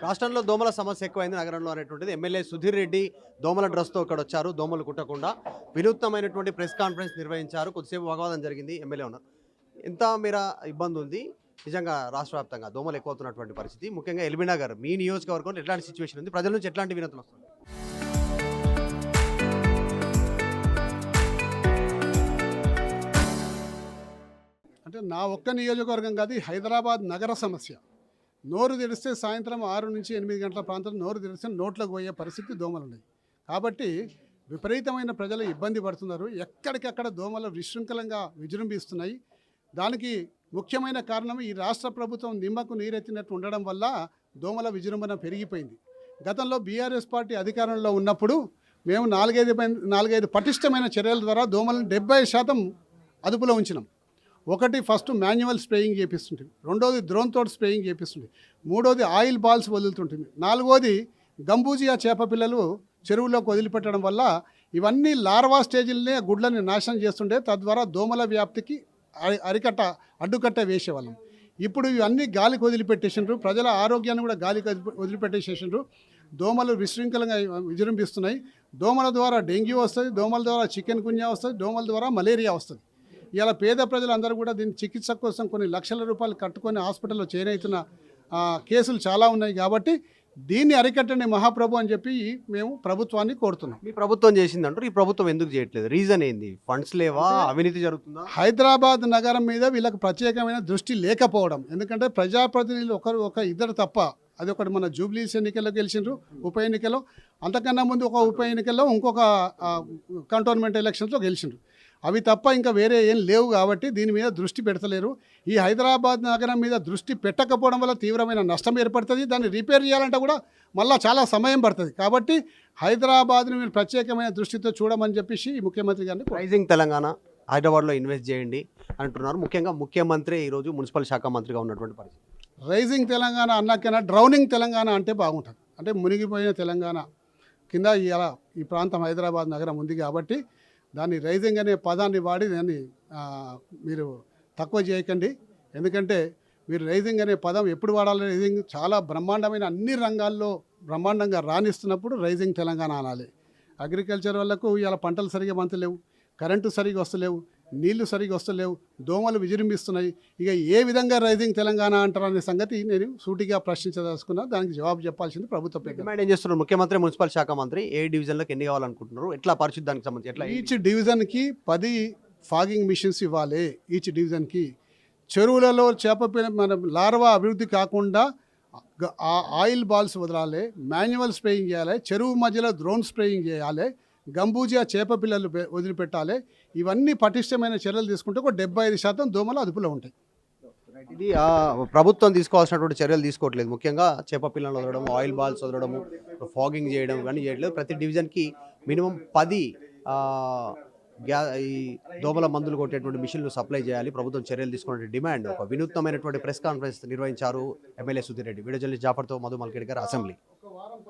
రాష్ట్రంలో దోమల సమస్య ఎక్కువైంది నగరంలో అనేటువంటిది ఎమ్మెల్యే సుధీర్ రెడ్డి దోమల డ్రెస్తో ఇక్కడ వచ్చారు. దోమలు కుట్టకుండా వినూత్నమైనటువంటి ప్రెస్ కాన్ఫరెన్స్ నిర్వహించారు. కొద్దిసేపు వాగ్వాదం జరిగింది. ఎమ్మెల్యే ఉన్నారు. ఎంత మేర ఇబ్బంది ఉంది నిజంగా రాష్ట్ర వ్యాప్తంగా దోమలు ఎక్కువవుతున్నటువంటి పరిస్థితి, ముఖ్యంగా ఎల్బీ నగర్ మీ నియోజకవర్గంలో ఎట్లాంటి సిచ్యువేషన్ ఉంది, ప్రజల నుంచి ఎట్లాంటి వినతులు వస్తుంది? అంటే నా ఒక్క నియోజకవర్గం కాదు, ఈ హైదరాబాద్ నగర సమస్య. నోరు తెరిస్తే సాయంత్రం 6 నుంచి 8 గంటల ప్రాంతంలో నోరు తెరిస్తే నోట్లోకి పోయే పరిస్థితి దోమలు ఉన్నాయి. కాబట్టి విపరీతమైన ప్రజలు ఇబ్బంది పడుతున్నారు. ఎక్కడికక్కడ దోమలు విశృంఖలంగా విజృంభిస్తున్నాయి. దానికి ముఖ్యమైన కారణం ఈ రాష్ట్ర ప్రభుత్వం నిమ్మకు నీరెత్తినట్టు ఉండడం వల్ల దోమల విజృంభణ పెరిగిపోయింది. గతంలో బీఆర్ఎస్ పార్టీ అధికారంలో ఉన్నప్పుడు మేము 4-5 పటిష్టమైన చర్యల ద్వారా దోమలను 70% అదుపులో ఉంచినాం. ఒకటి, ఫస్ట్ మాన్యువల్ స్ప్రేయింగ్ చేపిస్తుంటుంది. రెండోది డ్రోన్ తోటి స్ప్రేయింగ్ చేపిస్తుంది. మూడోది ఆయిల్ బాల్స్ వదులుతుంటుంది. నాలుగోది గంబూజియా చేప పిల్లలు చెరువులోకి వదిలిపెట్టడం వల్ల ఇవన్నీ లార్వా స్టేజ్లనే గుడ్లని నాశనం చేస్తుండే. తద్వారా దోమల వ్యాప్తికి అడ్డుకట్ట వేసేవాళ్ళం. ఇప్పుడు ఇవన్నీ గాలికి వదిలిపెట్టేసిండ్రు. ప్రజల ఆరోగ్యాన్ని కూడా గాలికి వదిలిపెట్టేసేసిండ్రు. దోమలు విశృంఖలంగా విజృంభిస్తున్నాయి. దోమల ద్వారా డెంగ్యూ వస్తుంది, దోమల ద్వారా చికెన్ గున్యా వస్తుంది, దోమల ద్వారా మలేరియా వస్తుంది. ఇలా పేద ప్రజలందరూ కూడా దీని చికిత్స కోసం కొన్ని లక్షల రూపాయలు కట్టుకొని హాస్పిటల్లో చేరైతున్న కేసులు చాలా ఉన్నాయి. కాబట్టి దీన్ని అరికట్టండి మహాప్రభు అని చెప్పి మేము ప్రభుత్వాన్ని కోరుతున్నాం. మీ ప్రభుత్వం చేసిందంటారు, ఈ ప్రభుత్వం ఎందుకు చేయట్లేదు? రీజన్ ఏంది? ఫండ్స్ లేవా? అవినీతి జరుగుతుందా? హైదరాబాద్ నగరం మీద వీళ్ళకి ప్రత్యేకమైన దృష్టి లేకపోవడం. ఎందుకంటే ప్రజాప్రతినిధులు ఒక ఇద్దరు తప్ప, అది ఒకటి మన జూబ్లీస్ ఎన్నికల్లో గెలిచిండ్రు, ఉప ఎన్నికలో. అంతకన్నా ముందు ఒక ఉప ఎన్నికల్లో ఇంకొక కంటోన్మెంట్ ఎలక్షన్స్లో గెలిచిండ్రు. అవి తప్ప ఇంకా వేరే ఏం లేవు. కాబట్టి దీని మీద దృష్టి పెడతలేరు. ఈ హైదరాబాద్ నగరం మీద దృష్టి పెట్టకపోవడం వల్ల తీవ్రమైన నష్టం ఏర్పడుతుంది. దాన్ని రిపేర్ చేయాలంటే కూడా మళ్ళీ చాలా సమయం పడుతుంది. కాబట్టి హైదరాబాద్ని మీరు ప్రత్యేకమైన దృష్టితో చూడమని చెప్పేసి ముఖ్యమంత్రి గారిని రైజింగ్ తెలంగాణ హైదరాబాద్లో ఇన్వెస్ట్ చేయండి అంటున్నారు. ముఖ్యంగా ముఖ్యమంత్రి ఈరోజు మున్సిపల్ శాఖ మంత్రిగా ఉన్నటువంటి పరిస్థితి. రైజింగ్ తెలంగాణ అన్నాకైనా డ్రౌనింగ్ తెలంగాణ అంటే బాగుంటుంది. అంటే మునిగిపోయిన తెలంగాణ కింద ఈ ప్రాంతం హైదరాబాద్ నగరం ఉంది. కాబట్టి దాన్ని రైజింగ్ అనే పదాన్ని వాడి దాన్ని మీరు తక్కువ చేయకండి. ఎందుకంటే మీరు రైజింగ్ అనే పదం ఎప్పుడు వాడాలి? రైజింగ్ చాలా బ్రహ్మాండమైన అన్ని రంగాల్లో బ్రహ్మాండంగా రాణిస్తున్నప్పుడు రైజింగ్ తెలంగాణ అనాలి. అగ్రికల్చర్ వాళ్ళకు ఇలా పంటలు సరిగా మంతలేవు, కరెంటు సరిగా వస్తలేవు, నీళ్లు సరిగా వస్తలేవు, దోమలు విజృంభిస్తున్నాయి. ఇక ఏ విధంగా రైజింగ్ తెలంగాణ అంటారనే సంగతి నేను సూటిగా ప్రశ్నించదలుచుకున్నా. దానికి జవాబు చెప్పాల్సింది ప్రభుత్వం. డిమాండ్ ఏం చేస్తున్నారు? ముఖ్యమంత్రి మున్సిపల్ శాఖ మంత్రి ఏ డివిజన్లకు ఎన్ని కావాలనుకుంటున్నారు? ఎట్లా పరిశుద్ధానికి సంబంధించి ఎట్లా? ఈచ్ డివిజన్కి 10 ఫాగింగ్ మిషన్స్ ఇవ్వాలి. ఈచ్ డివిజన్కి చెరువులలో మన లార్వా అభివృద్ధి కాకుండా ఆయిల్ బాల్స్ వదలాలి, మాన్యువల్ స్ప్రేయింగ్ చేయాలి, చెరువు మధ్యలో డ్రోన్ స్ప్రేయింగ్ చేయాలి, గంబూజియా చేప పిల్లలు వదిలిపెట్టాలి. ఇవన్నీ పటిష్టమైన చర్యలు తీసుకుంటే ఒక 75% దోమలు అదుపులో ఉంటాయి. ఇది ప్రభుత్వం తీసుకోవాల్సినటువంటి చర్యలు తీసుకోవట్లేదు. ముఖ్యంగా చేప పిల్లలు వదలడం, ఆయిల్ బాల్స్ వదలడము, ఫాగింగ్ చేయడం ఇవన్నీ చేయట్లేదు. ప్రతి డివిజన్కి మినిమం 10 ఈ దోమల మందులు కొట్టేటువంటి మిషన్లు సప్లై చేయాలి. ప్రభుత్వం చర్యలు తీసుకునే డిమాండ్ ఒక వినూత్నమైనటువంటి ప్రెస్ కాన్ఫరెన్స్ నిర్వహించారు MLA Sudheer Reddy. Video journalist జాఫర్తో మధు మల్కేడ్ గారు, అసెంబ్లీ.